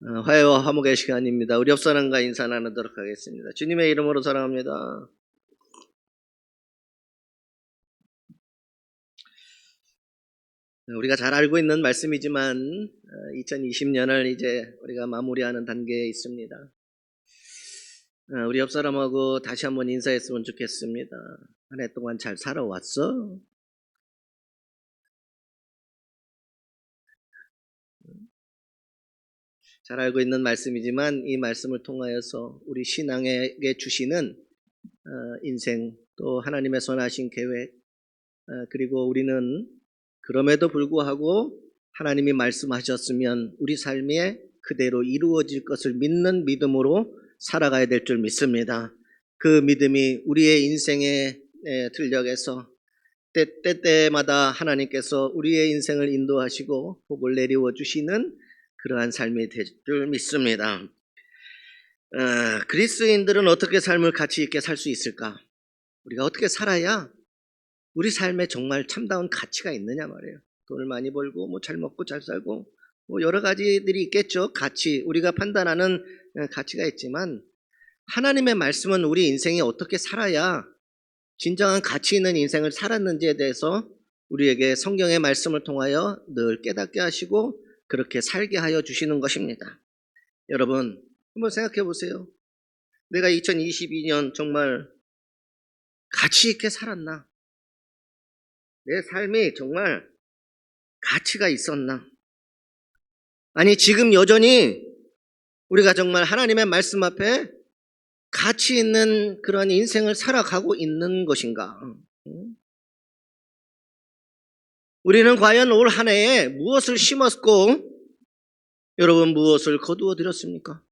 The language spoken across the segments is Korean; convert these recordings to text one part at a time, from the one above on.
화해와 화목의 시간입니다. 우리 옆사람과 인사 나누도록 하겠습니다. 주님의 이름으로 사랑합니다. 우리가 잘 알고 있는 말씀이지만 2020년을 이제 우리가 마무리하는 단계에 있습니다. 우리 옆사람하고 다시 한번 인사했으면 좋겠습니다. 한 해 동안 잘 살아왔어? 잘 알고 있는 말씀이지만 이 말씀을 통하여서 우리 신앙에게 주시는 인생, 또 하나님의 선하신 계획, 그리고 우리는 그럼에도 불구하고 하나님이 말씀하셨으면 우리 삶에 그대로 이루어질 것을 믿는 믿음으로 살아가야 될 줄 믿습니다. 그 믿음이 우리의 인생의 들녘에서 때때마다 하나님께서 우리의 인생을 인도하시고 복을 내리워 주시는 그러한 삶이 될 줄 믿습니다. 그리스도인들은 어떻게 삶을 가치 있게 살 수 있을까? 우리가 어떻게 살아야 우리 삶에 정말 참다운 가치가 있느냐 말이에요. 돈을 많이 벌고 잘 먹고 잘 살고 여러 가지들이 있겠죠. 가치, 우리가 판단하는 가치가 있지만 하나님의 말씀은 우리 인생이 어떻게 살아야 진정한 가치 있는 인생을 살았는지에 대해서 우리에게 성경의 말씀을 통하여 늘 깨닫게 하시고 그렇게 살게 하여 주시는 것입니다. 여러분, 한번 생각해 보세요. 내가 2022년 정말 가치 있게 살았나? 내 삶이 정말 가치가 있었나? 아니, 지금 여전히 우리가 정말 하나님의 말씀 앞에 가치 있는 그런 인생을 살아가고 있는 것인가? 우리는 과연 올 한 해에 무엇을 심었고 여러분 무엇을 거두어 드렸습니까?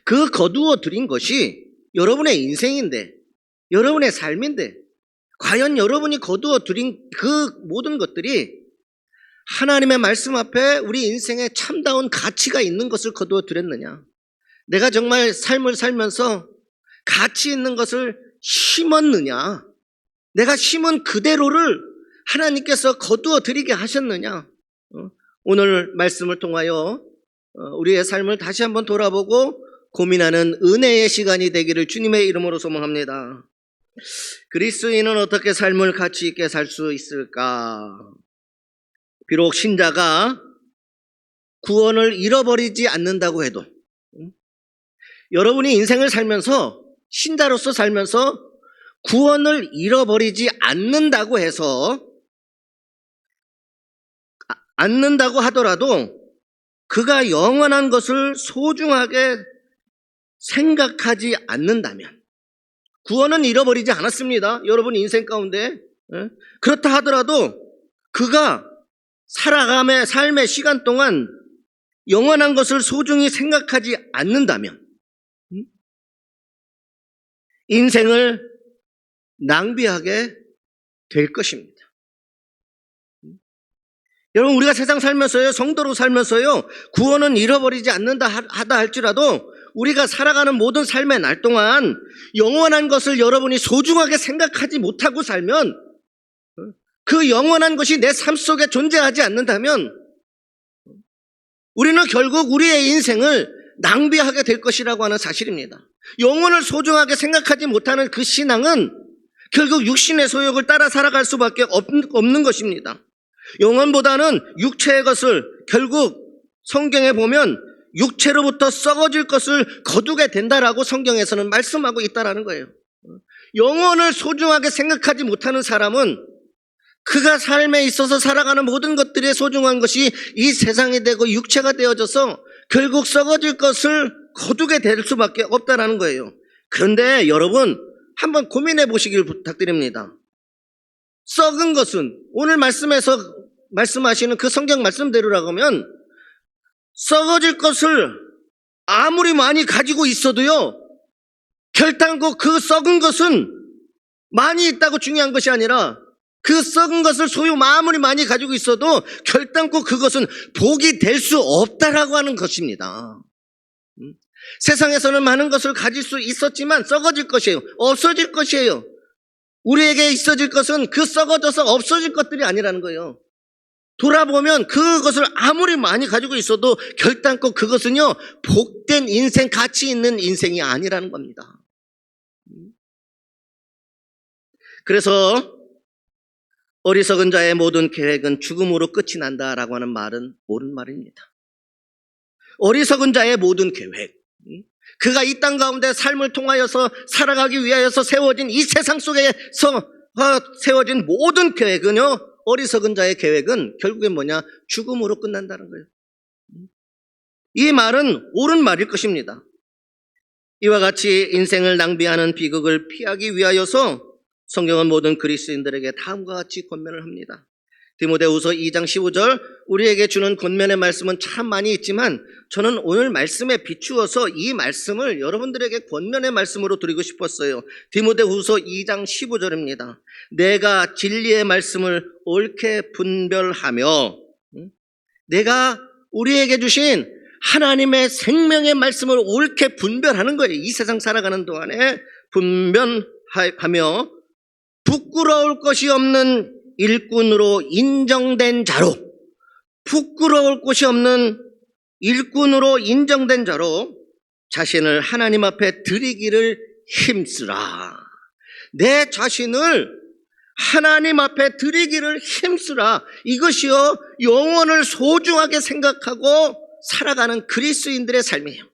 그 거두어 드린 것이 여러분의 인생인데, 여러분의 삶인데 과연 여러분이 거두어 드린 그 모든 것들이 하나님의 말씀 앞에 우리 인생에 참다운 가치가 있는 것을 거두어 드렸느냐? 내가 정말 삶을 살면서 가치 있는 것을 심었느냐? 내가 심은 그대로를 하나님께서 거두어 드리게 하셨느냐? 오늘 말씀을 통하여 우리의 삶을 다시 한번 돌아보고 고민하는 은혜의 시간이 되기를 주님의 이름으로 소망합니다. 그리스도인은 어떻게 삶을 가치 있게 살 수 있을까? 비록 신자가 구원을 잃어버리지 않는다고 해도 여러분이 인생을 살면서 신자로서 살면서 구원을 잃어버리지 않는다고 해서 않는다고 하더라도 그가 영원한 것을 소중하게 생각하지 않는다면 구원은 잃어버리지 않았습니다. 여러분 인생 가운데. 그렇다 하더라도 그가 살아감의 삶의 시간 동안 영원한 것을 소중히 생각하지 않는다면 인생을 낭비하게 될 것입니다. 여러분 우리가 세상 살면서요, 성도로 살면서요, 구원은 잃어버리지 않는다 하다 할지라도 우리가 살아가는 모든 삶의 날 동안 영원한 것을 여러분이 소중하게 생각하지 못하고 살면 그 영원한 것이 내 삶 속에 존재하지 않는다면 우리는 결국 우리의 인생을 낭비하게 될 것이라고 하는 사실입니다. 영혼을 소중하게 생각하지 못하는 그 신앙은 결국 육신의 소욕을 따라 살아갈 수밖에 없는 것입니다. 영혼보다는 육체의 것을 결국 성경에 보면 육체로부터 썩어질 것을 거두게 된다라고 성경에서는 말씀하고 있다라는 거예요. 영혼을 소중하게 생각하지 못하는 사람은 그가 삶에 있어서 살아가는 모든 것들의 소중한 것이 이 세상이 되고 육체가 되어져서 결국 썩어질 것을 거두게 될 수밖에 없다라는 거예요. 그런데 여러분 한번 고민해 보시길 부탁드립니다. 썩은 것은 오늘 말씀에서 말씀하시는 그 성경 말씀대로라고 하면 썩어질 것을 아무리 많이 가지고 있어도요, 결단코 그 썩은 것은 많이 있다고 중요한 것이 아니라 그 썩은 것을 소유 아무리 많이 가지고 있어도 결단코 그것은 복이 될 수 없다라고 하는 것입니다. 세상에서는 많은 것을 가질 수 있었지만 썩어질 것이에요. 없어질 것이에요. 우리에게 있어질 것은 그 썩어져서 없어질 것들이 아니라는 거예요. 돌아보면 그것을 아무리 많이 가지고 있어도 결단코 그것은요, 복된 인생, 가치 있는 인생이 아니라는 겁니다. 그래서 어리석은 자의 모든 계획은 죽음으로 끝이 난다라고 하는 말은 옳은 말입니다. 어리석은 자의 모든 계획, 그가 이 땅 가운데 삶을 통하여서 살아가기 위하여서 세워진 이 세상 속에서 세워진 모든 계획은요, 어리석은 자의 계획은 결국엔 뭐냐? 죽음으로 끝난다는 거예요. 이 말은 옳은 말일 것입니다. 이와 같이 인생을 낭비하는 비극을 피하기 위하여서 성경은 모든 그리스도인들에게 다음과 같이 권면을 합니다. 디모데후서 2장 15절, 우리에게 주는 권면의 말씀은 참 많이 있지만 저는 오늘 말씀에 비추어서 이 말씀을 여러분들에게 권면의 말씀으로 드리고 싶었어요. 디모데후서 2장 15절입니다. 내가 진리의 말씀을 옳게 분별하며, 내가 우리에게 주신 하나님의 생명의 말씀을 옳게 분별하는 거예요. 이 세상 살아가는 동안에 분별하며 부끄러울 것이 없는 일꾼으로 인정된 자로, 부끄러울 것이 없는 일꾼으로 인정된 자로 자신을 하나님 앞에 드리기를 힘쓰라. 내 자신을 하나님 앞에 드리기를 힘쓰라. 이것이요, 영혼을 소중하게 생각하고 살아가는 그리스도인들의 삶이에요.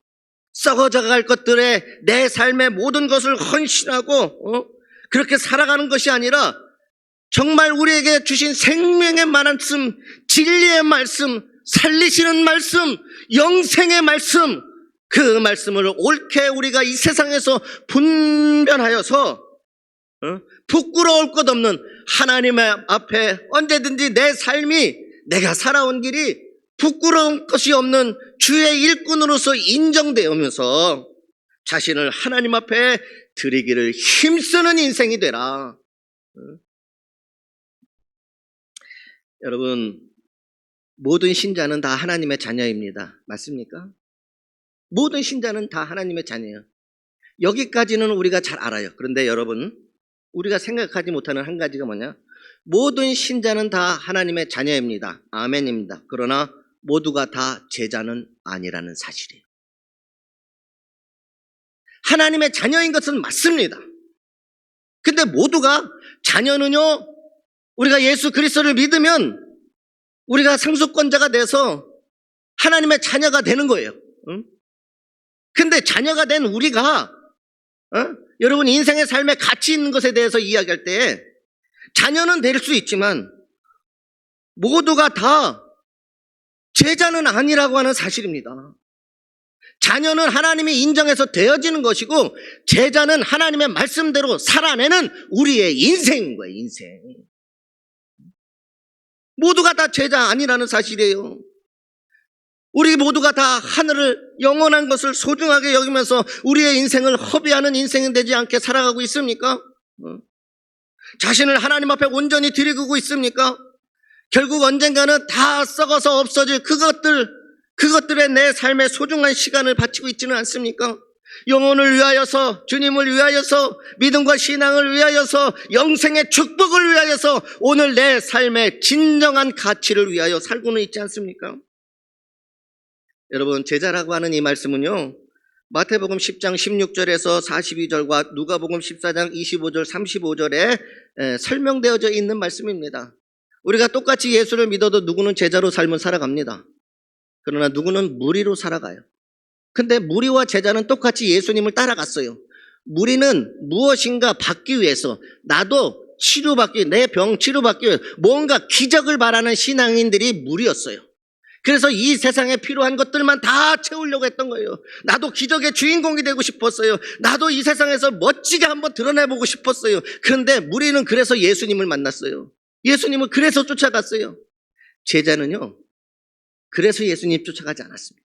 썩어져갈 것들에 내 삶의 모든 것을 헌신하고 그렇게 살아가는 것이 아니라 정말 우리에게 주신 생명의 말씀, 진리의 말씀, 살리시는 말씀, 영생의 말씀, 그 말씀을 옳게 우리가 이 세상에서 분별하여서 부끄러울 것 없는 하나님의 앞에 언제든지 내 삶이, 내가 살아온 길이 부끄러운 것이 없는 주의 일꾼으로서 인정되면서 자신을 하나님 앞에 드리기를 힘쓰는 인생이 되라. 여러분, 모든 신자는 다 하나님의 자녀입니다. 맞습니까? 모든 신자는 다 하나님의 자녀예요. 여기까지는 우리가 잘 알아요. 그런데 여러분, 우리가 생각하지 못하는 한 가지가 뭐냐? 모든 신자는 다 하나님의 자녀입니다. 아멘입니다. 그러나 모두가 다 제자는 아니라는 사실이에요. 하나님의 자녀인 것은 맞습니다. 근데 모두가 자녀는요, 우리가 예수 그리스도를 믿으면 우리가 상속권자가 돼서 하나님의 자녀가 되는 거예요. 근데 자녀가 된 우리가 여러분 인생의 삶에 가치 있는 것에 대해서 이야기할 때 자녀는 될 수 있지만 모두가 다 제자는 아니라고 하는 사실입니다. 자녀는 하나님이 인정해서 되어지는 것이고 제자는 하나님의 말씀대로 살아내는 우리의 인생인 거예요. 인생. 모두가 다 제자 아니라는 사실이에요. 우리 모두가 다 하늘을, 영원한 것을 소중하게 여기면서 우리의 인생을 허비하는 인생이 되지 않게 살아가고 있습니까? 자신을 하나님 앞에 온전히 드리고 있습니까? 결국 언젠가는 다 썩어서 없어질 그것들에 내 삶의 소중한 시간을 바치고 있지는 않습니까? 영혼을 위하여서, 주님을 위하여서, 믿음과 신앙을 위하여서, 영생의 축복을 위하여서 오늘 내 삶의 진정한 가치를 위하여 살고는 있지 않습니까? 여러분, 제자라고 하는 이 말씀은요, 마태복음 10장 16절에서 42절과 누가복음 14장 25절 35절에 설명되어져 있는 말씀입니다. 우리가 똑같이 예수를 믿어도 누구는 제자로 삶을 살아갑니다. 그러나 누구는 무리로 살아가요. 근데 무리와 제자는 똑같이 예수님을 따라갔어요. 무리는 무엇인가 받기 위해서, 나도 치료받기, 내 병 치료받기 위해서 뭔가 기적을 바라는 신앙인들이 무리였어요. 그래서 이 세상에 필요한 것들만 다 채우려고 했던 거예요. 나도 기적의 주인공이 되고 싶었어요. 나도 이 세상에서 멋지게 한번 드러내보고 싶었어요. 그런데 무리는 그래서 예수님을 만났어요. 예수님을 그래서 쫓아갔어요. 제자는요, 그래서 예수님 쫓아가지 않았습니다.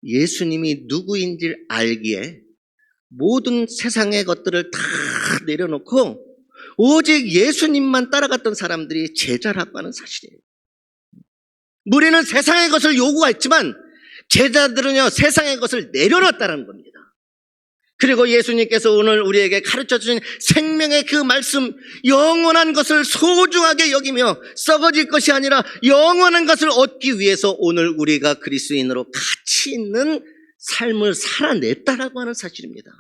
예수님이 누구인지 알기에 모든 세상의 것들을 다 내려놓고 오직 예수님만 따라갔던 사람들이 제자라고 하는 사실이에요. 무리는 세상의 것을 요구했지만 제자들은요, 세상의 것을 내려놨다는 겁니다. 그리고 예수님께서 오늘 우리에게 가르쳐 주신 생명의 그 말씀, 영원한 것을 소중하게 여기며 썩어질 것이 아니라 영원한 것을 얻기 위해서 오늘 우리가 그리스도인으로 가치 있는 삶을 살아냈다라고 하는 사실입니다.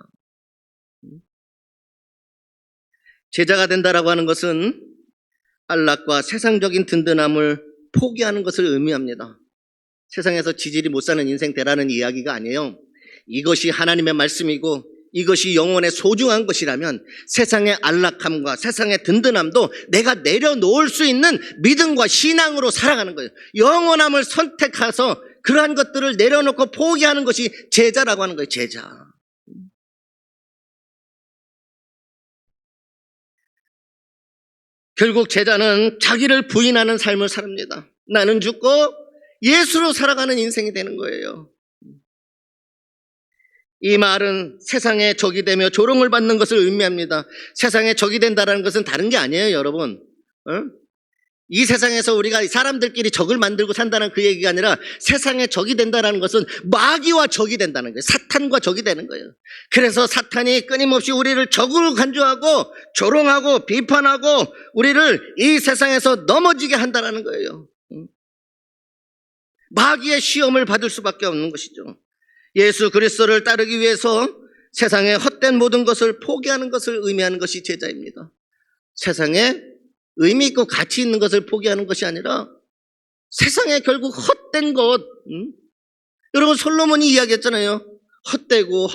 제자가 된다라고 하는 것은 안락과 세상적인 든든함을 포기하는 것을 의미합니다. 세상에서 지질이 못 사는 인생 되라는 이야기가 아니에요. 이것이 하나님의 말씀이고 이것이 영혼의 소중한 것이라면 세상의 안락함과 세상의 든든함도 내가 내려놓을 수 있는 믿음과 신앙으로 살아가는 거예요. 영원함을 선택해서 그러한 것들을 내려놓고 포기하는 것이 제자라고 하는 거예요. 제자. 결국 제자는 자기를 부인하는 삶을 삽니다. 나는 죽고 예수로 살아가는 인생이 되는 거예요. 이 말은 세상의 적이 되며 조롱을 받는 것을 의미합니다. 세상의 적이 된다는 것은 다른 게 아니에요, 여러분. 이 세상에서 우리가 사람들끼리 적을 만들고 산다는 그 얘기가 아니라 세상의 적이 된다는 것은 마귀와 적이 된다는 거예요. 사탄과 적이 되는 거예요. 그래서 사탄이 끊임없이 우리를 적으로 간주하고 조롱하고 비판하고 우리를 이 세상에서 넘어지게 한다는 거예요. 마귀의 시험을 받을 수밖에 없는 것이죠. 예수 그리스도를 따르기 위해서 세상의 헛된 모든 것을 포기하는 것을 의미하는 것이 제자입니다. 세상에 의미 있고 가치 있는 것을 포기하는 것이 아니라 세상에 결국 헛된 것, 여러분 솔로몬이 이야기했잖아요. 헛되고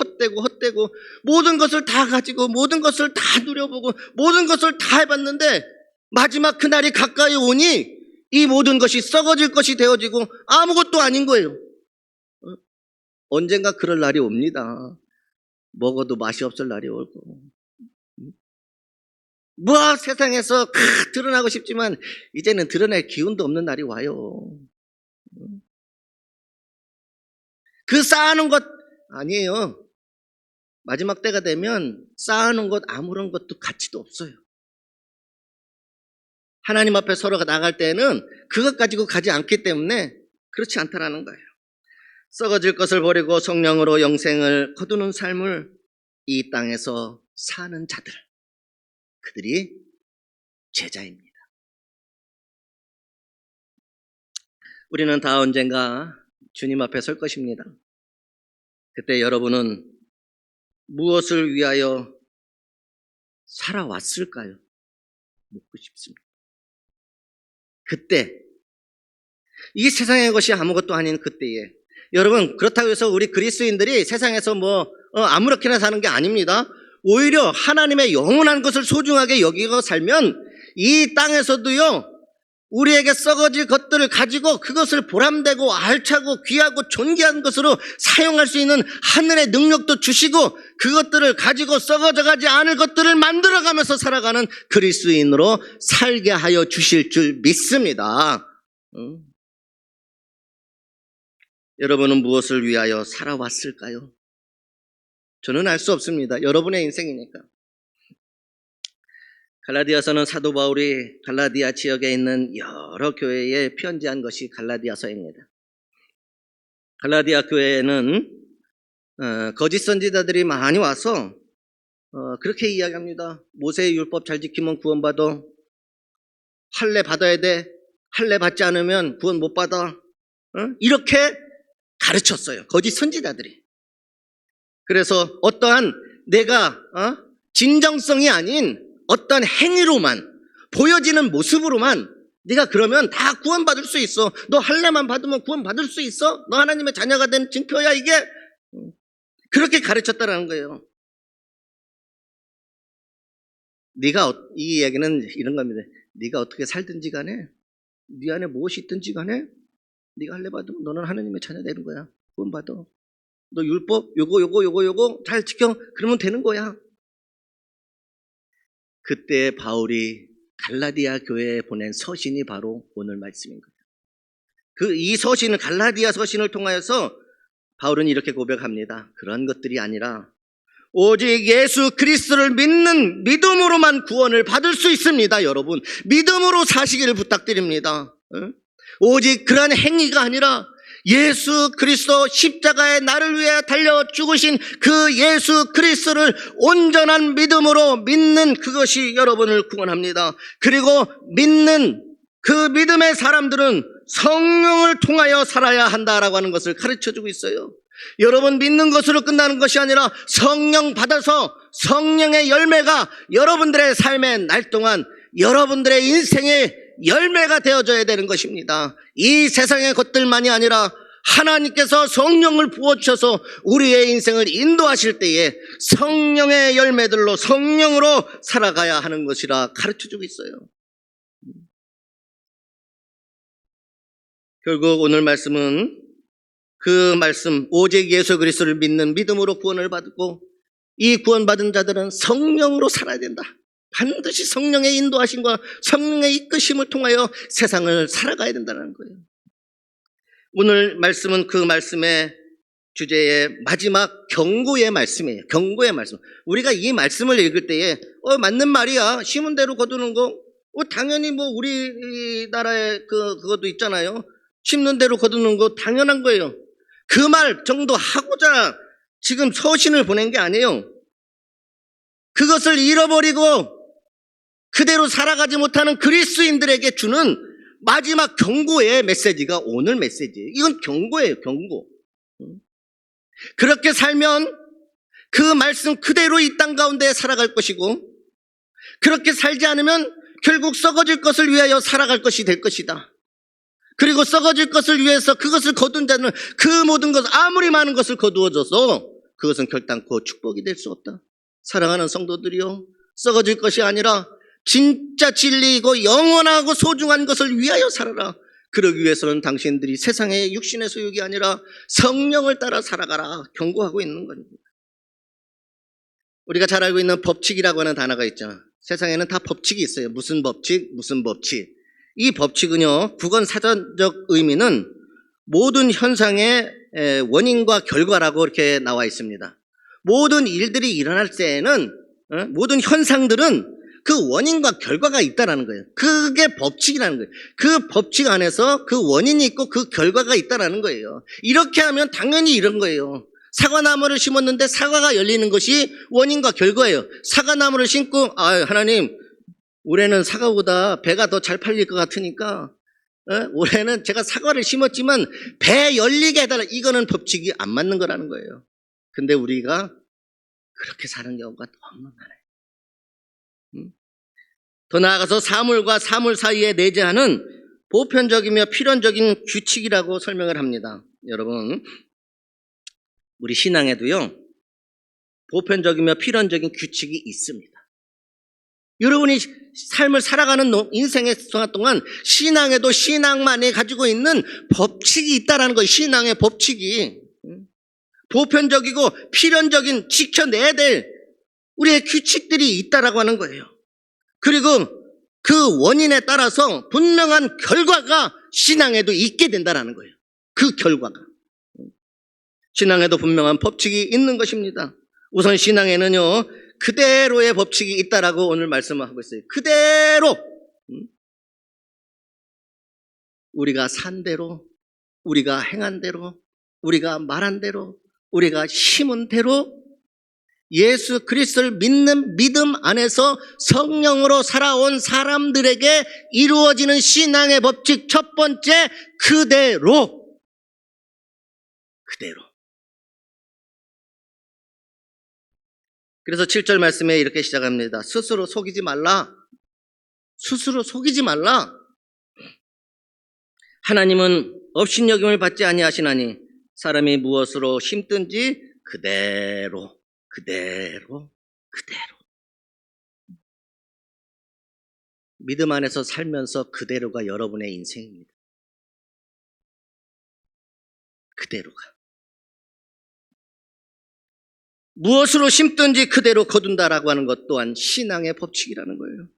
모든 것을 다 가지고 모든 것을 다 누려보고 모든 것을 다 해봤는데 마지막 그날이 가까이 오니 이 모든 것이 썩어질 것이 되어지고 아무것도 아닌 거예요. 언젠가 그럴 날이 옵니다. 먹어도 맛이 없을 날이 올 거고. 세상에서 드러나고 싶지만 이제는 드러낼 기운도 없는 날이 와요. 그 쌓아놓은 것 아니에요. 마지막 때가 되면 쌓아놓은 것 아무런 것도 가치도 없어요. 하나님 앞에 서로가 나갈 때는 그것 가지고 가지 않기 때문에 그렇지 않다라는 거예요. 썩어질 것을 버리고 성령으로 영생을 거두는 삶을 이 땅에서 사는 자들, 그들이 제자입니다. 우리는 다 언젠가 주님 앞에 설 것입니다. 그때 여러분은 무엇을 위하여 살아왔을까요? 묻고 싶습니다. 그때 이 세상의 것이 아무것도 아닌 그때에 여러분, 그렇다고 해서 우리 그리스도인들이 세상에서 아무렇게나 사는 게 아닙니다. 오히려 하나님의 영원한 것을 소중하게 여기고 살면 이 땅에서도요, 우리에게 썩어질 것들을 가지고 그것을 보람되고 알차고 귀하고 존귀한 것으로 사용할 수 있는 하늘의 능력도 주시고 그것들을 가지고 썩어져가지 않을 것들을 만들어가면서 살아가는 그리스도인으로 살게 하여 주실 줄 믿습니다. 여러분은 무엇을 위하여 살아왔을까요? 저는 알 수 없습니다. 여러분의 인생이니까. 갈라디아서는 사도 바울이 갈라디아 지역에 있는 여러 교회에 편지한 것이 갈라디아서입니다. 갈라디아 교회에는 거짓 선지자들이 많이 와서 그렇게 이야기합니다. 모세의 율법 잘 지키면 구원받아. 할례 받아야 돼. 할례 받지 않으면 구원 못 받아. 이렇게 가르쳤어요. 거짓 선지자들이. 그래서 어떠한 내가 진정성이 아닌 어떤 행위로만 보여지는 모습으로만 네가 그러면 다 구원받을 수 있어. 너 할례만 받으면 구원받을 수 있어. 너 하나님의 자녀가 된 증표야 이게. 그렇게 가르쳤다라는 거예요. 이 얘기는 이런 겁니다. 네가 어떻게 살든지 간에 네 안에 무엇이 있든지 간에 네가 할례 받으면 너는 하나님의 자녀 되는 거야. 구원받아. 너 율법 요거 잘 지켜. 그러면 되는 거야. 그때 바울이 갈라디아 교회에 보낸 서신이 바로 오늘 말씀인 거예요. 이 서신을 갈라디아 서신을 통하여서 바울은 이렇게 고백합니다. 그런 것들이 아니라 오직 예수 그리스도를 믿는 믿음으로만 구원을 받을 수 있습니다. 여러분 믿음으로 사시기를 부탁드립니다. 오직 그러한 행위가 아니라 예수 그리스도 십자가에 나를 위해 달려 죽으신 그 예수 그리스도를 온전한 믿음으로 믿는 그것이 여러분을 구원합니다. 그리고 믿는 그 믿음의 사람들은 성령을 통하여 살아야 한다라고 하는 것을 가르쳐주고 있어요. 여러분 믿는 것으로 끝나는 것이 아니라 성령 받아서 성령의 열매가 여러분들의 삶의 날 동안 여러분들의 인생의 열매가 되어져야 되는 것입니다. 이 세상의 것들만이 아니라 하나님께서 성령을 부어주셔서 우리의 인생을 인도하실 때에 성령의 열매들로 성령으로 살아가야 하는 것이라 가르쳐주고 있어요. 결국 오늘 말씀은 그 말씀 오직 예수 그리스도를 믿는 믿음으로 구원을 받고 이 구원받은 자들은 성령으로 살아야 된다. 반드시 성령의 인도하심과 성령의 이끄심을 통하여 세상을 살아가야 된다는 거예요. 오늘 말씀은 그 말씀의 주제의 마지막 경고의 말씀이에요. 경고의 말씀. 우리가 이 말씀을 읽을 때에 맞는 말이야. 심은 대로 거두는 거. 당연히 우리나라에 그것도 있잖아요. 심는 대로 거두는 거 당연한 거예요. 그 말 정도 하고자 지금 서신을 보낸 게 아니에요. 그것을 잃어버리고 그대로 살아가지 못하는 그리스도인들에게 주는 마지막 경고의 메시지가 오늘 메시지예요. 이건 경고예요, 경고. 그렇게 살면 그 말씀 그대로 이 땅 가운데 살아갈 것이고 그렇게 살지 않으면 결국 썩어질 것을 위하여 살아갈 것이 될 것이다. 그리고 썩어질 것을 위해서 그것을 거둔 자는 그 모든 것, 아무리 많은 것을 거두어줘서 그것은 결단코 축복이 될 수 없다. 사랑하는 성도들이요, 썩어질 것이 아니라 진짜 진리이고 영원하고 소중한 것을 위하여 살아라. 그러기 위해서는 당신들이 세상의 육신의 소욕이 아니라 성령을 따라 살아가라 경고하고 있는 겁니다. 우리가 잘 알고 있는 법칙이라고 하는 단어가 있죠. 세상에는 다 법칙이 있어요. 무슨 법칙, 무슨 법칙. 이 법칙은요, 국어 사전적 의미는 모든 현상의 원인과 결과라고 이렇게 나와 있습니다. 모든 일들이 일어날 때에는 모든 현상들은 그 원인과 결과가 있다는 거예요. 그게 법칙이라는 거예요. 그 법칙 안에서 그 원인이 있고 그 결과가 있다는 거예요. 이렇게 하면 당연히 이런 거예요. 사과나무를 심었는데 사과가 열리는 것이 원인과 결과예요. 사과나무를 심고 하나님, 올해는 사과보다 배가 더 잘 팔릴 것 같으니까 올해는 제가 사과를 심었지만 배 열리게 해달라. 이거는 법칙이 안 맞는 거라는 거예요. 근데 우리가 그렇게 사는 경우가 너무 많아요. 더 나아가서 사물과 사물 사이에 내재하는 보편적이며 필연적인 규칙이라고 설명을 합니다. 여러분, 우리 신앙에도요, 보편적이며 필연적인 규칙이 있습니다. 여러분이 삶을 살아가는 인생의 동안 신앙에도 신앙만이 가지고 있는 법칙이 있다는 거예요. 신앙의 법칙이. 보편적이고 필연적인 지켜내야 될 우리의 규칙들이 있다라고 하는 거예요. 그리고 그 원인에 따라서 분명한 결과가 신앙에도 있게 된다는 거예요. 그 결과가. 신앙에도 분명한 법칙이 있는 것입니다. 우선 신앙에는요, 그대로의 법칙이 있다라고 오늘 말씀을 하고 있어요. 그대로 우리가 산 대로, 우리가 행한 대로, 우리가 말한 대로, 우리가 심은 대로 예수 그리스도를 믿는 믿음 안에서 성령으로 살아온 사람들에게 이루어지는 신앙의 법칙 첫 번째, 그대로. 그래서 7절 말씀에 이렇게 시작합니다. 스스로 속이지 말라. 스스로 속이지 말라. 하나님은 업신여김을 받지 아니하시나니 사람이 무엇으로 심든지 그대로. 믿음 안에서 살면서 그대로가 여러분의 인생입니다. 그대로가. 무엇으로 심든지 그대로 거둔다라고 하는 것 또한 신앙의 법칙이라는 거예요.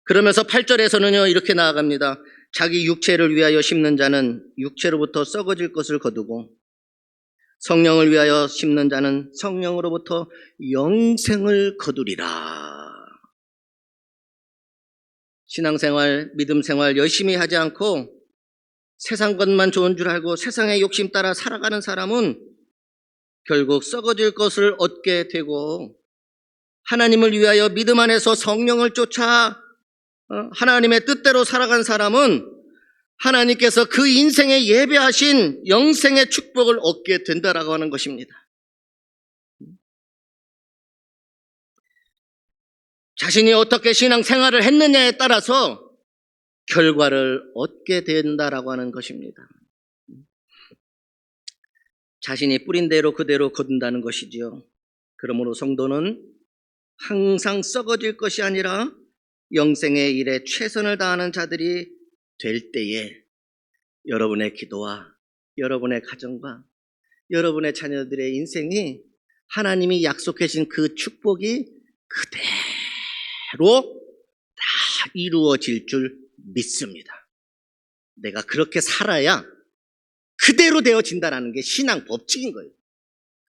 그러면서 8절에서는요, 이렇게 나아갑니다. 자기 육체를 위하여 심는 자는 육체로부터 썩어질 것을 거두고 성령을 위하여 심는 자는 성령으로부터 영생을 거두리라. 신앙생활, 믿음생활 열심히 하지 않고 세상 것만 좋은 줄 알고 세상의 욕심 따라 살아가는 사람은 결국 썩어질 것을 얻게 되고, 하나님을 위하여 믿음 안에서 성령을 쫓아 하나님의 뜻대로 살아간 사람은 하나님께서 그 인생에 예배하신 영생의 축복을 얻게 된다라고 하는 것입니다. 자신이 어떻게 신앙생활을 했느냐에 따라서 결과를 얻게 된다라고 하는 것입니다. 자신이 뿌린 대로 그대로 거둔다는 것이지요. 그러므로 성도는 항상 썩어질 것이 아니라 영생의 일에 최선을 다하는 자들이 될 때에 여러분의 기도와 여러분의 가정과 여러분의 자녀들의 인생이 하나님이 약속해 주신 그 축복이 그대로 다 이루어질 줄 믿습니다. 내가 그렇게 살아야 그대로 되어진다는 게 신앙 법칙인 거예요.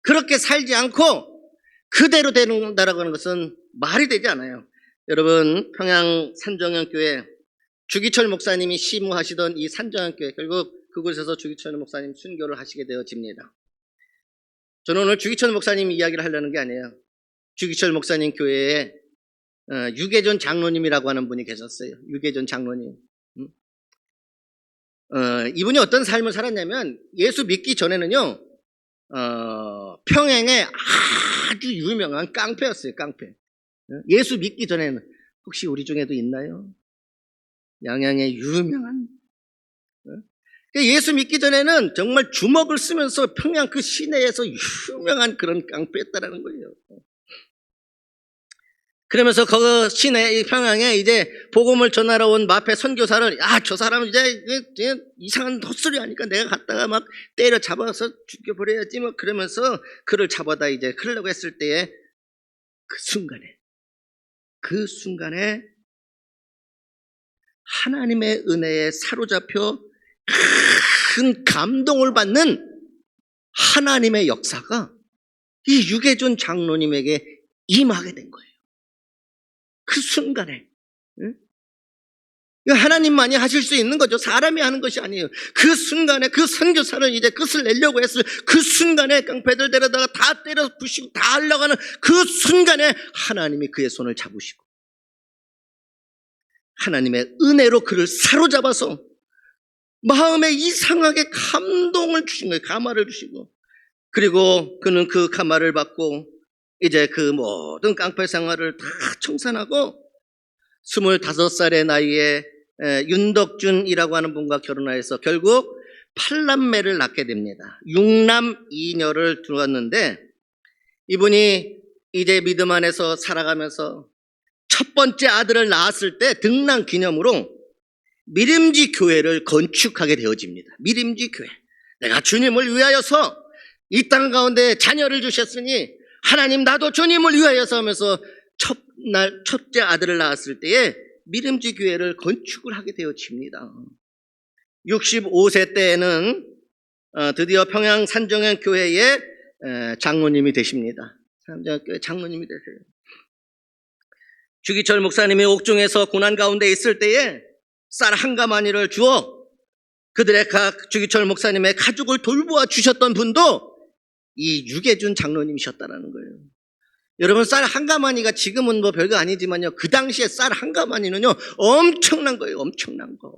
그렇게 살지 않고 그대로 된다라고 하는 것은 말이 되지 않아요. 여러분, 평양 산정현교회 주기철 목사님이 시무하시던 이 산정현교회, 결국 그곳에서 주기철 목사님 순교를 하시게 되어집니다. 저는 오늘 주기철 목사님 이야기를 하려는 게 아니에요. 주기철 목사님 교회에 유계존 장로님이라고 하는 분이 계셨어요. 유계존 장로님. 이분이 어떤 삶을 살았냐면, 예수 믿기 전에는요, 평양에 아주 유명한 깡패였어요. 깡패. 예수 믿기 전에는, 혹시 우리 중에도 있나요? 양양의 유명한, 예수 믿기 전에는 정말 주먹을 쓰면서 평양 그 시내에서 유명한 그런 깡패였다라는 거예요. 그러면서 그 시내, 이 평양에 이제 복음을 전하러 온 마페 선교사를, 저 사람은 이제 이상한 헛소리 하니까 내가 갔다가 막 때려 잡아서 죽여버려야지, 뭐 그러면서 그를 잡아다 이제 그러려고 했을 때에 그 순간에 하나님의 은혜에 사로잡혀 큰 감동을 받는 하나님의 역사가 이 유계존 장로님에게 임하게 된 거예요. 그 순간에. 하나님만이 하실 수 있는 거죠. 사람이 하는 것이 아니에요. 그 순간에 그 선교사를 이제 끝을 내려고 했을 그 순간에 깡패들 데려다가 다 때려 부시고 다 하려고 하는 그 순간에 하나님이 그의 손을 잡으시고 하나님의 은혜로 그를 사로잡아서 마음에 이상하게 감동을 주신 거예요. 가마를 주시고, 그리고 그는 그 가마를 받고 이제 그 모든 깡패 생활을 다 청산하고 25살의 나이에 윤덕준이라고 하는 분과 결혼하여서 결국 8남매를 낳게 됩니다. 6남 2녀를 두었는데, 이분이 이제 믿음 안에서 살아가면서 첫 번째 아들을 낳았을 때 등남 기념으로 미림지 교회를 건축하게 되어집니다. 미림지 교회. 내가 주님을 위하여서 이 땅 가운데 자녀를 주셨으니 하나님 나도 주님을 위하여서 하면서 첫째 아들을 낳았을 때에 미림지 교회를 건축을 하게 되어집니다. 65세 때에는 드디어 평양 산정현 교회의 장로님이 되십니다. 산정현 교회 장로님이 되세요. 주기철 목사님이 옥중에서 고난 가운데 있을 때에 쌀 한 가마니를 주어 그들의 주기철 목사님의 가족을 돌보아 주셨던 분도 이 유계준 장로님이셨다는 거예요. 여러분, 쌀 한 가마니가 지금은 뭐 별거 아니지만요, 그 당시에 쌀 한 가마니는요 엄청난 거예요. 엄청난 거.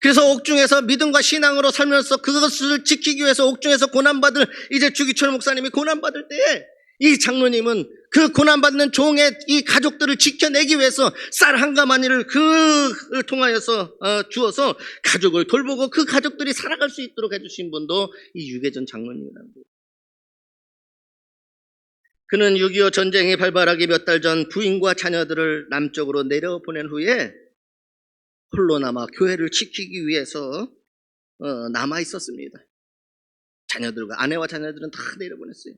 그래서 옥중에서 믿음과 신앙으로 살면서 그것을 지키기 위해서 옥중에서 고난받을 이제 주기철 목사님이 고난받을 때에 이 장로님은 그 고난받는 종의 이 가족들을 지켜내기 위해서 쌀 한 가마니를 그를 통하여서 주어서 가족을 돌보고 그 가족들이 살아갈 수 있도록 해주신 분도 이 유계전 장로님이라는 거예요. 그는 6.25 전쟁이 발발하기 몇 달 전 부인과 자녀들을 남쪽으로 내려보낸 후에 홀로 남아 교회를 지키기 위해서 남아 있었습니다. 자녀들과 아내와 자녀들은 다 내려보냈어요.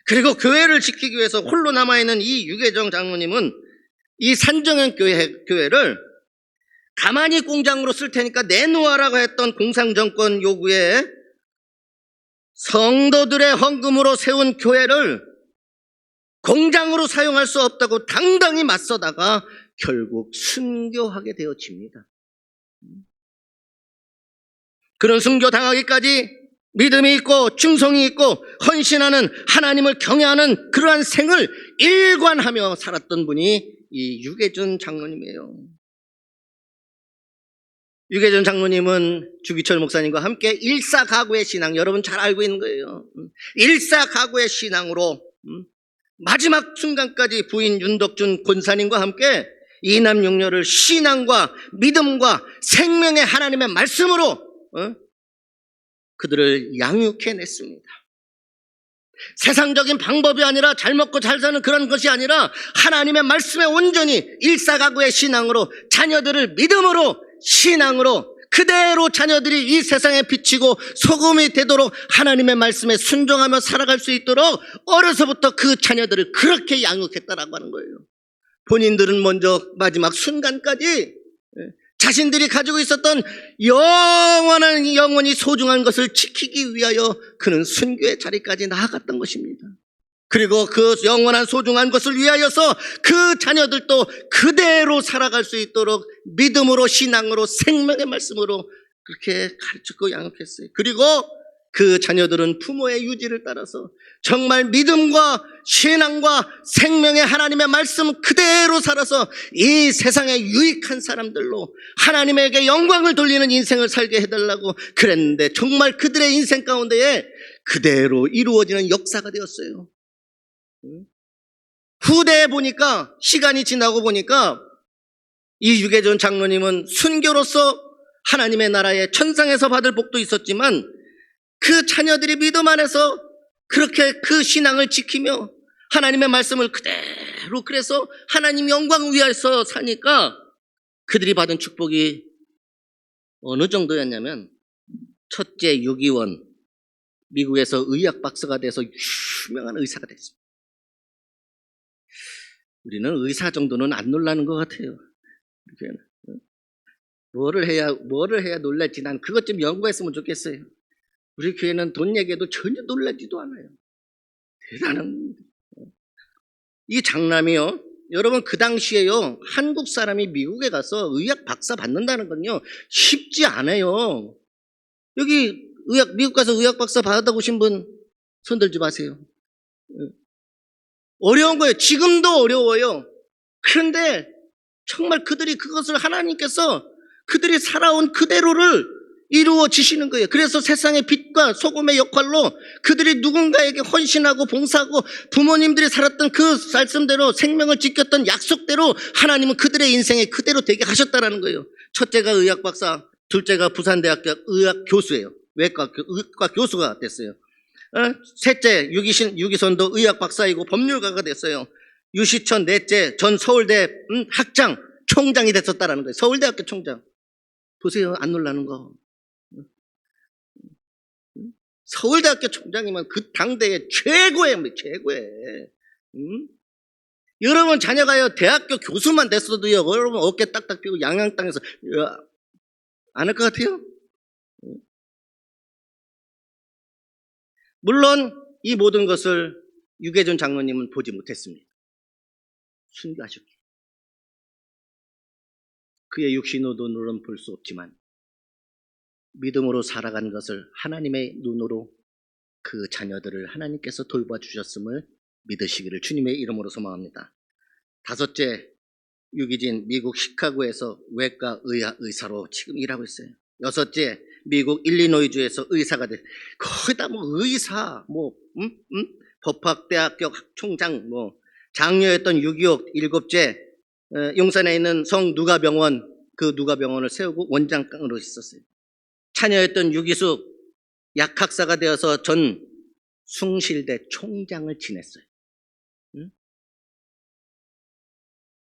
그리고 교회를 지키기 위해서 홀로 남아있는 이 유계정 장로님은 이 산정현 교회를 가만히 공장으로 쓸 테니까 내놓아라고 했던 공산정권 요구에 성도들의 헌금으로 세운 교회를 공장으로 사용할 수 없다고 당당히 맞서다가 결국 순교하게 되어집니다. 그런 순교당하기까지 믿음이 있고 충성이 있고 헌신하는, 하나님을 경외하는 그러한 생을 일관하며 살았던 분이 이 유계준 장로님이에요. 유계준 장로님은 주기철 목사님과 함께 일사가구의 신앙, 여러분 잘 알고 있는 거예요. 일사가구의 신앙으로 마지막 순간까지 부인 윤덕준 권사님과 함께 이남육녀를 신앙과 믿음과 생명의 하나님의 말씀으로 그들을 양육해냈습니다. 세상적인 방법이 아니라, 잘 먹고 잘 사는 그런 것이 아니라 하나님의 말씀에 온전히 일사가구의 신앙으로, 자녀들을 믿음으로, 신앙으로 그대로 자녀들이 이 세상에 비치고 소금이 되도록 하나님의 말씀에 순종하며 살아갈 수 있도록 어려서부터 그 자녀들을 그렇게 양육했다라고 하는 거예요. 본인들은 먼저 마지막 순간까지 자신들이 가지고 있었던 영원히 소중한 것을 지키기 위하여 그는 순교의 자리까지 나아갔던 것입니다. 그리고 그 영원한 소중한 것을 위하여서 그 자녀들도 그대로 살아갈 수 있도록 믿음으로, 신앙으로, 생명의 말씀으로 그렇게 가르치고 양육했어요. 그리고 그 자녀들은 부모의 유지를 따라서 정말 믿음과 신앙과 생명의 하나님의 말씀 그대로 살아서 이 세상에 유익한 사람들로 하나님에게 영광을 돌리는 인생을 살게 해달라고 그랬는데, 정말 그들의 인생 가운데에 그대로 이루어지는 역사가 되었어요. 후대에 보니까, 시간이 지나고 보니까 이 유계준 장로님은 순교로서 하나님의 나라의 천상에서 받을 복도 있었지만 그 자녀들이 믿음 안에서 그렇게 그 신앙을 지키며 하나님의 말씀을 그대로, 그래서 하나님 영광을 위해서 사니까 그들이 받은 축복이 어느 정도였냐면, 첫째 유기원, 미국에서 의학 박사가 돼서 유명한 의사가 됐습니다. 우리는 의사 정도는 안 놀라는 것 같아요. 뭐를 해야 놀랄지 난 그것 좀 연구했으면 좋겠어요. 우리 교회는 돈 얘기해도 전혀 놀라지도 않아요. 대단한 겁니다. 이 장남이요, 여러분 그 당시에요, 한국 사람이 미국에 가서 의학 박사 받는다는 건요 쉽지 않아요. 여기 미국 가서 의학 박사 받아보신 분 손 들지 마세요. 어려운 거예요. 지금도 어려워요. 그런데 정말 그들이 그것을 하나님께서 그들이 살아온 그대로를 이루어 지시는 거예요. 그래서 세상의 빛과 소금의 역할로 그들이 누군가에게 헌신하고 봉사하고 부모님들이 살았던 그 말씀대로 생명을 지켰던 약속대로 하나님은 그들의 인생에 그대로 되게 하셨다는 거예요. 첫째가 의학 박사, 둘째가 부산대학교 의학 교수예요. 의과 교수가 됐어요. 셋째 유기선도 의학 박사이고 법률가가 됐어요. 유시천 넷째 전 서울대 학장 총장이 됐었다라는 거예요. 서울대학교 총장. 보세요, 안 놀라는 거. 서울대학교 총장이면 그 당대의 최고의. 여러분 자녀가요 대학교 교수만 됐어도요, 여러분 어깨 딱딱 펴고 양양 땅에서 안 할 것 같아요? 물론 이 모든 것을 유계준 장로님은 보지 못했습니다. 순교하셨기. 그의 육신의 눈으로는 볼 수 없지만 믿음으로 살아간 것을 하나님의 눈으로 그 자녀들을 하나님께서 돌봐주셨음을 믿으시기를 주님의 이름으로 소망합니다. 다섯째, 유기진 미국 시카고에서 외과 의사로 지금 일하고 있어요. 여섯째, 미국 일리노이주에서 의사가 돼. 거기다 의사, 법학대학교 총장, 장녀였던 6.25. 일곱째, 용산에 있는 성 누가병원, 그 누가병원을 세우고 원장으로 있었어요. 차녀였던 유기숙 약학사가 되어서 전 숭실대 총장을 지냈어요.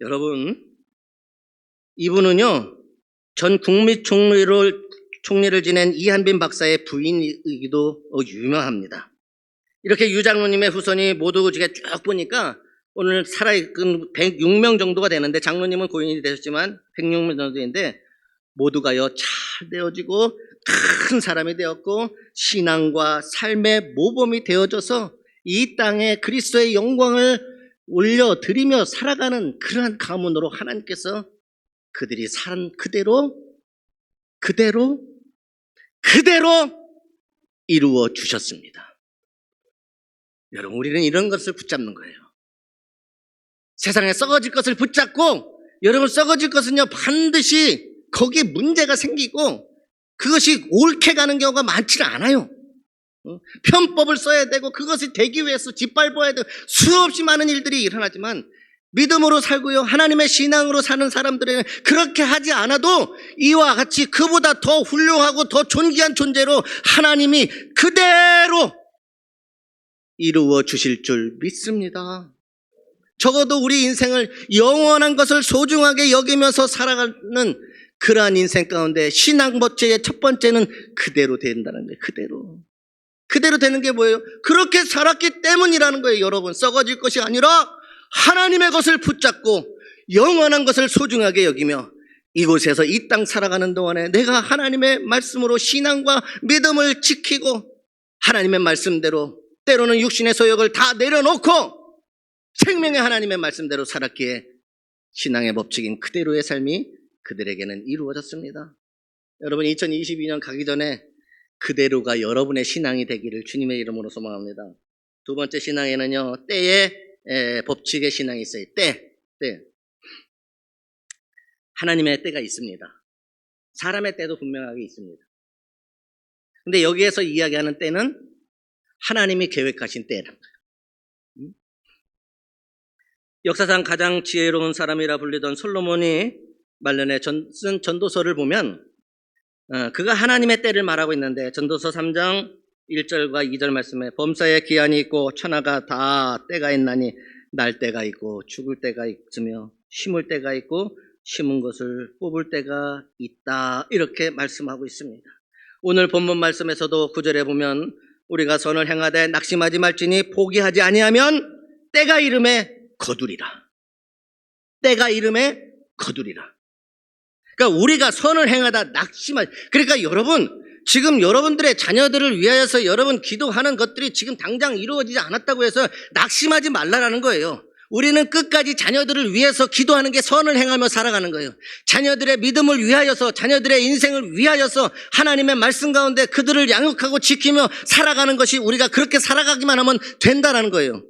여러분, 이분은요 전 국무총리를 지낸 이한빈 박사의 부인이기도 유명합니다. 이렇게 유 장로님의 후손이 모두 제가 쭉 보니까 오늘 살아있는 106명 정도가 되는데, 장로님은 고인이 되셨지만 106명 정도 되는데 모두가요 잘 되어지고 큰 사람이 되었고 신앙과 삶의 모범이 되어져서 이 땅에 그리스도의 영광을 올려드리며 살아가는 그러한 가문으로 하나님께서 그들이 산 그대로 그대로 이루어 주셨습니다. 여러분, 우리는 이런 것을 붙잡는 거예요. 세상에 썩어질 것을 붙잡고, 여러분, 썩어질 것은요 반드시 거기에 문제가 생기고 그것이 옳게 가는 경우가 많지는 않아요. 편법을 써야 되고 그것이 되기 위해서 짓밟아야 되고 수없이 많은 일들이 일어나지만, 믿음으로 살고요 하나님의 신앙으로 사는 사람들에는 그렇게 하지 않아도 이와 같이 그보다 더 훌륭하고 더 존귀한 존재로 하나님이 그대로 이루어 주실 줄 믿습니다. 적어도 우리 인생을 영원한 것을 소중하게 여기면서 살아가는 그러한 인생 가운데 신앙 법칙의 첫 번째는 그대로 된다는 거예요. 그대로 되는 게 뭐예요? 그렇게 살았기 때문이라는 거예요. 여러분, 썩어질 것이 아니라 하나님의 것을 붙잡고 영원한 것을 소중하게 여기며 이곳에서 이 땅 살아가는 동안에 내가 하나님의 말씀으로 신앙과 믿음을 지키고 하나님의 말씀대로, 때로는 육신의 소욕을 다 내려놓고 생명의 하나님의 말씀대로 살았기에 신앙의 법칙인 그대로의 삶이 그들에게는 이루어졌습니다. 여러분, 2022년 가기 전에 그대로가 여러분의 신앙이 되기를 주님의 이름으로 소망합니다. 두 번째 신앙에는요, 때의 법칙의 신앙이 있어요. 때. 하나님의 때가 있습니다. 사람의 때도 분명하게 있습니다. 근데 여기에서 이야기하는 때는 하나님이 계획하신 때란 거예요. 역사상 가장 지혜로운 사람이라 불리던 솔로몬이 말년에 쓴 전도서를 보면 그가 하나님의 때를 말하고 있는데, 전도서 3장 1절과 2절 말씀에 범사에 기한이 있고 천하가 다 때가 있나니 날 때가 있고 죽을 때가 있으며 심을 때가 있고 심은 것을 뽑을 때가 있다, 이렇게 말씀하고 있습니다. 오늘 본문 말씀에서도 9절에 보면 우리가 선을 행하되 낙심하지 말지니 포기하지 아니하면 때가 이름에 거두리라. 때가 이름에 거두리라. 그러니까 우리가 선을 행하다 낙심하지. 그러니까 여러분, 지금 여러분들의 자녀들을 위하여서 여러분 기도하는 것들이 지금 당장 이루어지지 않았다고 해서 낙심하지 말라라는 거예요. 우리는 끝까지 자녀들을 위해서 기도하는 게 선을 행하며 살아가는 거예요. 자녀들의 믿음을 위하여서, 자녀들의 인생을 위하여서 하나님의 말씀 가운데 그들을 양육하고 지키며 살아가는 것이, 우리가 그렇게 살아가기만 하면 된다라는 거예요.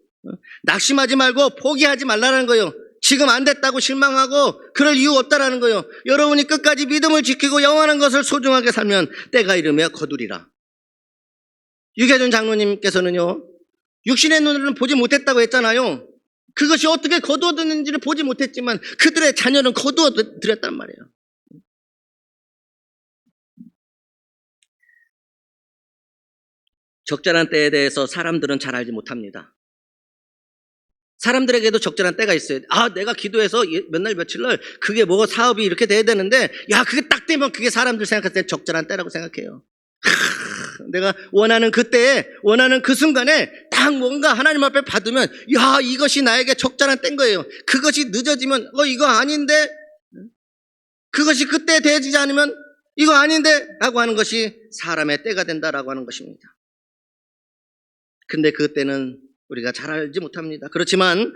낙심하지 말고 포기하지 말라는 거예요. 지금 안 됐다고 실망하고 그럴 이유 없다라는 거예요. 여러분이 끝까지 믿음을 지키고 영원한 것을 소중하게 살면 때가 이르며 거두리라. 유계준 장로님께서는요, 육신의 눈으로는 보지 못했다고 했잖아요. 그것이 어떻게 거두어졌는지를 보지 못했지만 그들의 자녀는 거두어드렸단 말이에요. 적절한 때에 대해서 사람들은 잘 알지 못합니다. 사람들에게도 적절한 때가 있어요. 내가 기도해서 몇 날 며칠 날 그게 뭐 사업이 이렇게 돼야 되는데, 그게 딱 되면 그게 사람들 생각할 때 적절한 때라고 생각해요. 내가 원하는 그때에, 원하는 그 순간에 딱 뭔가 하나님 앞에 받으면 이것이 나에게 적절한 때인 거예요. 그것이 늦어지면 이거 아닌데, 그것이 그때 되지 않으면 이거 아닌데 라고 하는 것이 사람의 때가 된다라고 하는 것입니다. 근데 그 때는 우리가 잘 알지 못합니다. 그렇지만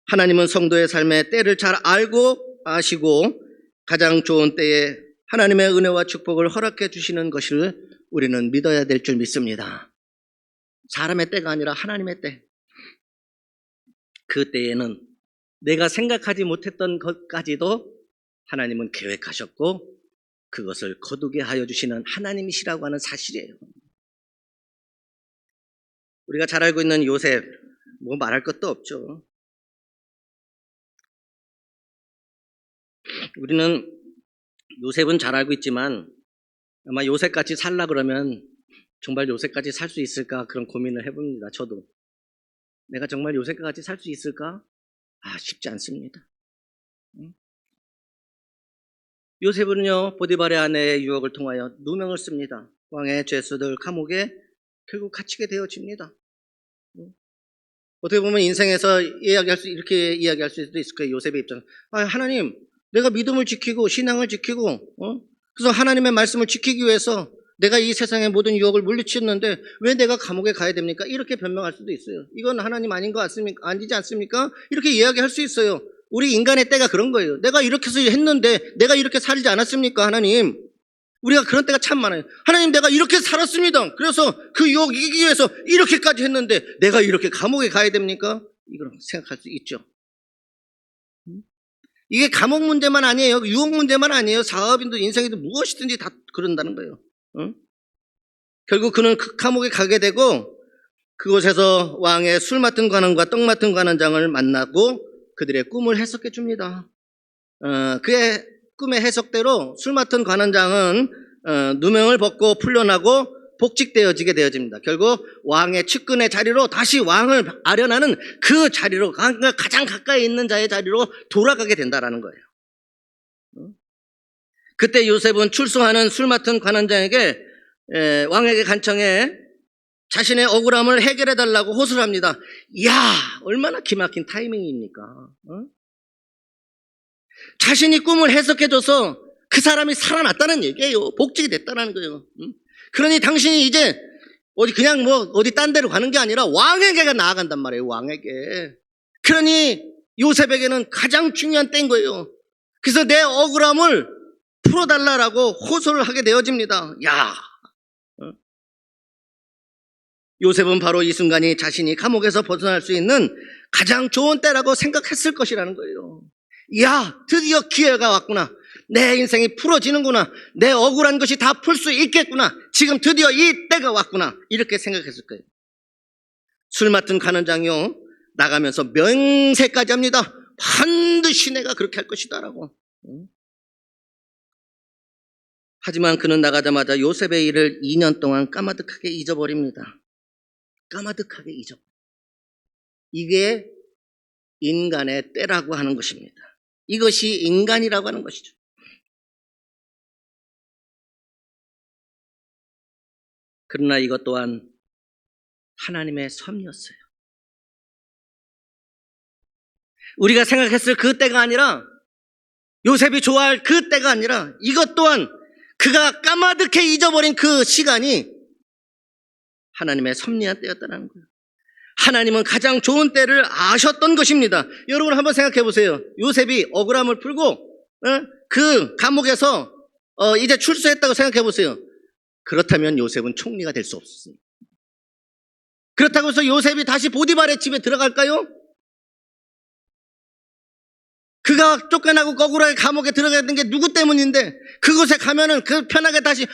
하나님은 성도의 삶의 때를 잘 알고 아시고 가장 좋은 때에 하나님의 은혜와 축복을 허락해 주시는 것을 우리는 믿어야 될 줄 믿습니다. 사람의 때가 아니라 하나님의 때. 그 때에는 내가 생각하지 못했던 것까지도 하나님은 계획하셨고 그것을 거두게 하여 주시는 하나님이시라고 하는 사실이에요. 우리가 잘 알고 있는 요셉, 뭐 말할 것도 없죠. 우리는 요셉은 잘 알고 있지만 아마 요셉같이 살라 그러면 정말 요셉같이 살 수 있을까, 그런 고민을 해봅니다. 저도. 내가 정말 요셉과 같이 살 수 있을까? 쉽지 않습니다. 요셉은요, 포디발의 아내의 유혹을 통하여 누명을 씁니다. 왕의 죄수들 감옥에 결국 갇히게 되어집니다. 어떻게 보면 인생에서 이렇게 이야기할 수도 있을 거예요. 요셉의 입장에서. 하나님, 내가 믿음을 지키고 신앙을 지키고 그래서 하나님의 말씀을 지키기 위해서 내가 이 세상의 모든 유혹을 물리쳤는데 왜 내가 감옥에 가야 됩니까? 이렇게 변명할 수도 있어요. 이건 하나님 아닌 거 같습니까? 아니지 않습니까? 이렇게 이야기할 수 있어요. 우리 인간의 때가 그런 거예요. 내가 이렇게 해서 했는데 내가 이렇게 살지 않았습니까? 하나님. 우리가 그런 때가 참 많아요. 하나님, 내가 이렇게 살았습니다. 그래서 그 유혹 이기기 위해서 이렇게까지 했는데 내가 이렇게 감옥에 가야 됩니까? 이걸 생각할 수 있죠. 이게 감옥 문제만 아니에요. 유혹 문제만 아니에요. 사업인도 인생에도 무엇이든지 다 그런다는 거예요. 결국 그는 그 감옥에 가게 되고 그곳에서 왕의 술 맡은 관원과 떡 맡은 관원장을 만나고 그들의 꿈을 해석해 줍니다. 그의 꿈의 해석대로 술 맡은 관원장은 누명을 벗고 풀려나고 복직되어지게 되어집니다. 결국 왕의 측근의 자리로 다시 왕을 아련하는 그 자리로, 가장 가까이 있는 자의 자리로 돌아가게 된다는 거예요. 그때 요셉은 출소하는 술 맡은 관원장에게 왕에게 간청해 자신의 억울함을 해결해달라고 호소를 합니다. 이야, 얼마나 기막힌 타이밍입니까? 자신이 꿈을 해석해줘서 그 사람이 살아났다는 얘기예요. 복직이 됐다는 거예요. 그러니 당신이 이제 그냥 어디 딴 데로 가는 게 아니라 왕에게 나아간단 말이에요. 왕에게. 그러니 요셉에게는 가장 중요한 때인 거예요. 그래서 내 억울함을 풀어달라고 호소를 하게 되어집니다. 야, 요셉은 바로 이 순간이 자신이 감옥에서 벗어날 수 있는 가장 좋은 때라고 생각했을 것이라는 거예요. 야, 드디어 기회가 왔구나. 내 인생이 풀어지는구나. 내 억울한 것이 다 풀 수 있겠구나. 지금 드디어 이 때가 왔구나. 이렇게 생각했을 거예요. 술 맡은 관원장이요, 나가면서 맹세까지 합니다. 반드시 내가 그렇게 할 것이다라고. 하지만 그는 나가자마자 요셉의 일을 2년 동안 까마득하게 잊어버립니다. 까마득하게 잊어버립니다. 이게 인간의 때라고 하는 것입니다. 이것이 인간이라고 하는 것이죠. 그러나 이것 또한 하나님의 섭리였어요. 우리가 생각했을 그 때가 아니라, 요셉이 좋아할 그 때가 아니라, 이것 또한 그가 까마득해 잊어버린 그 시간이 하나님의 섭리한 때였다는 거예요. 하나님은 가장 좋은 때를 아셨던 것입니다. 여러분 한번 생각해 보세요. 요셉이 억울함을 풀고 그 감옥에서 이제 출소했다고 생각해 보세요. 그렇다면 요셉은 총리가 될 수 없습니다. 그렇다고 해서 요셉이 다시 보디발의 집에 들어갈까요? 그가 쫓겨나고 억울하게 감옥에 들어가야 되는 게 누구 때문인데, 그곳에 가면은 그 편하게 다시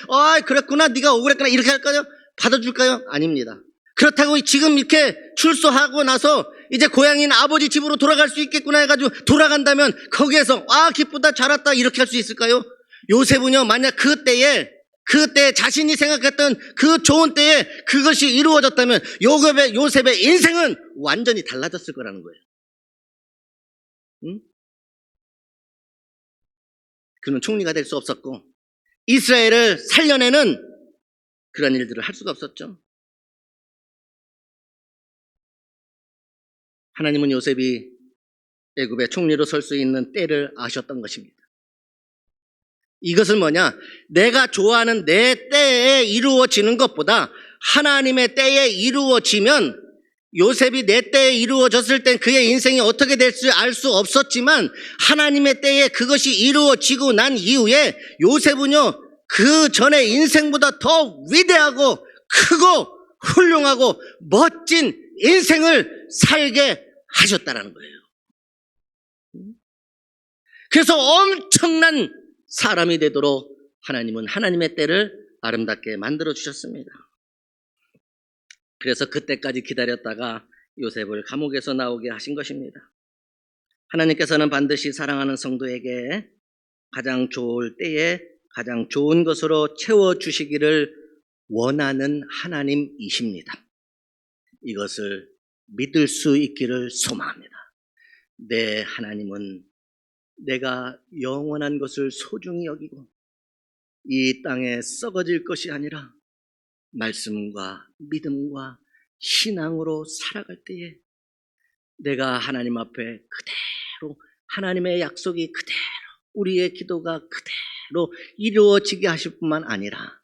그랬구나, 네가 억울했구나 이렇게 할까요? 받아줄까요? 아닙니다. 그렇다고 지금 이렇게 출소하고 나서 이제 고향인 아버지 집으로 돌아갈 수 있겠구나 해가지고 돌아간다면 거기에서 기쁘다 잘했다 이렇게 할 수 있을까요? 요셉은요, 만약 그때 자신이 생각했던 그 좋은 때에 그것이 이루어졌다면 요셉의 인생은 완전히 달라졌을 거라는 거예요. 그는 총리가 될 수 없었고 이스라엘을 살려내는 그런 일들을 할 수가 없었죠. 하나님은 요셉이 애굽의 총리로 설 수 있는 때를 아셨던 것입니다. 이것은 뭐냐? 내가 좋아하는 내 때에 이루어지는 것보다 하나님의 때에 이루어지면, 요셉이 내 때에 이루어졌을 땐 그의 인생이 어떻게 될지 알 수 없었지만 하나님의 때에 그것이 이루어지고 난 이후에 요셉은요, 그 전에 인생보다 더 위대하고 크고 훌륭하고 멋진 인생을 살게 하셨다는 거예요. 그래서 엄청난 사람이 되도록 하나님은 하나님의 때를 아름답게 만들어 주셨습니다. 그래서 그때까지 기다렸다가 요셉을 감옥에서 나오게 하신 것입니다. 하나님께서는 반드시 사랑하는 성도에게 가장 좋을 때에 가장 좋은 것으로 채워주시기를 원하는 하나님이십니다. 이것을 믿을 수 있기를 소망합니다. 내 하나님은 내가 영원한 것을 소중히 여기고 이 땅에 썩어질 것이 아니라 말씀과 믿음과 신앙으로 살아갈 때에 내가 하나님 앞에 그대로 하나님의 약속이 그대로 우리의 기도가 그대로 이루어지게 하실 뿐만 아니라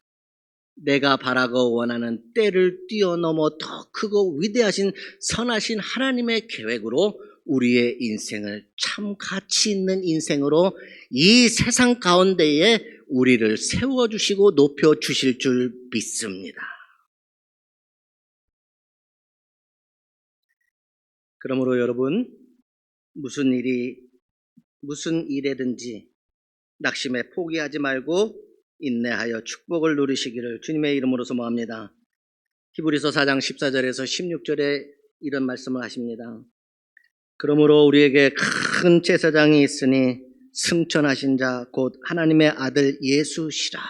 내가 바라고 원하는 때를 뛰어넘어 더 크고 위대하신 선하신 하나님의 계획으로 우리의 인생을 참 가치 있는 인생으로 이 세상 가운데에 우리를 세워주시고 높여주실 줄 믿습니다. 그러므로 여러분, 무슨 일에든지 낙심에 포기하지 말고 인내하여 축복을 누리시기를 주님의 이름으로 소망합니다. 히브리서 4장 14절에서 16절에 이런 말씀을 하십니다. 그러므로 우리에게 큰 제사장이 있으니 승천하신 자 곧 하나님의 아들 예수시라.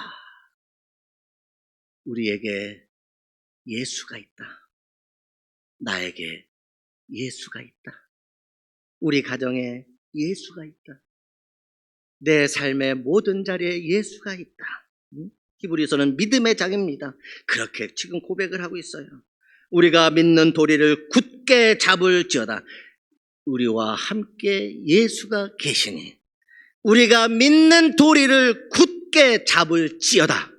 우리에게 예수가 있다. 나에게 예수가 있다. 우리 가정에 예수가 있다. 내 삶의 모든 자리에 예수가 있다. 히브리서는 믿음의 장입니다. 그렇게 지금 고백을 하고 있어요. 우리가 믿는 도리를 굳게 잡을지어다. 우리와 함께 예수가 계시니 우리가 믿는 도리를 굳게 잡을지어다.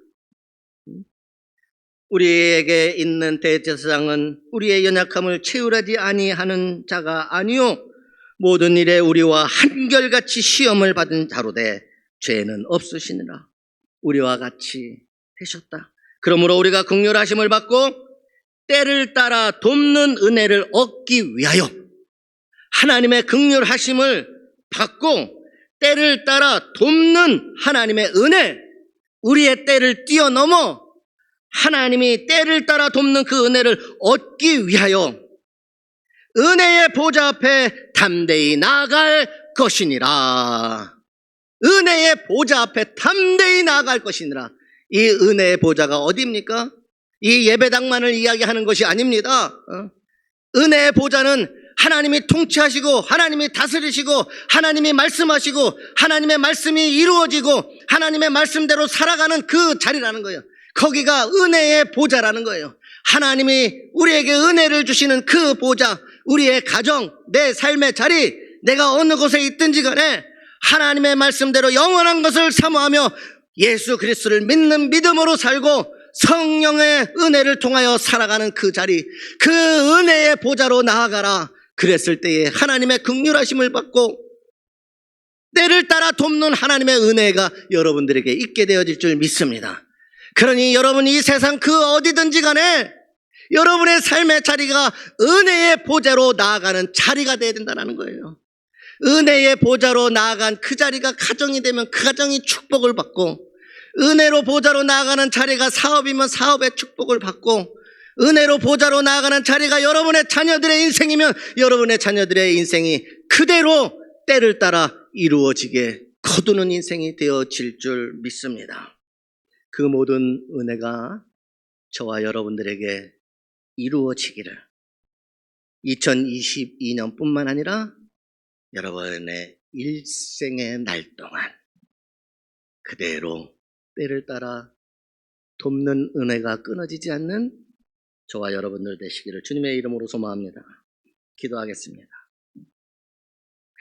우리에게 있는 대제사장은 우리의 연약함을 채우려지 아니하는 자가 아니요 모든 일에 우리와 한결같이 시험을 받은 자로되 죄는 없으시니라. 우리와 같이 되셨다. 그러므로 우리가 긍휼하심을 받고 때를 따라 돕는 은혜를 얻기 위하여 하나님의 긍휼하심을 받고 때를 따라 돕는 하나님의 은혜, 우리의 때를 뛰어넘어 하나님이 때를 따라 돕는 그 은혜를 얻기 위하여 은혜의 보좌 앞에 담대히 나아갈 것이니라. 은혜의 보좌 앞에 담대히 나아갈 것이니라. 이 은혜의 보좌가 어디입니까? 이 예배당만을 이야기하는 것이 아닙니다. 은혜의 보좌는 하나님이 통치하시고 하나님이 다스리시고 하나님이 말씀하시고 하나님의 말씀이 이루어지고 하나님의 말씀대로 살아가는 그 자리라는 거예요. 거기가 은혜의 보좌라는 거예요. 하나님이 우리에게 은혜를 주시는 그 보좌, 우리의 가정, 내 삶의 자리, 내가 어느 곳에 있든지 간에 하나님의 말씀대로 영원한 것을 사모하며 예수 그리스도를 믿는 믿음으로 살고 성령의 은혜를 통하여 살아가는 그 자리, 그 은혜의 보좌로 나아가라. 그랬을 때에 하나님의 긍휼하심을 받고 때를 따라 돕는 하나님의 은혜가 여러분들에게 있게 되어질 줄 믿습니다. 그러니 여러분 이 세상 그 어디든지 간에 여러분의 삶의 자리가 은혜의 보좌로 나아가는 자리가 되어야 된다는 거예요. 은혜의 보좌로 나아간 그 자리가 가정이 되면 그 가정이 축복을 받고, 은혜로 보좌로 나아가는 자리가 사업이면 사업의 축복을 받고, 은혜로 보좌로 나아가는 자리가 여러분의 자녀들의 인생이면 여러분의 자녀들의 인생이 그대로 때를 따라 이루어지게 거두는 인생이 되어질 줄 믿습니다. 그 모든 은혜가 저와 여러분들에게 이루어지기를 2022년뿐만 아니라 여러분의 일생의 날 동안 그대로 때를 따라 돕는 은혜가 끊어지지 않는 저와 여러분들 되시기를 주님의 이름으로 소망합니다. 기도하겠습니다.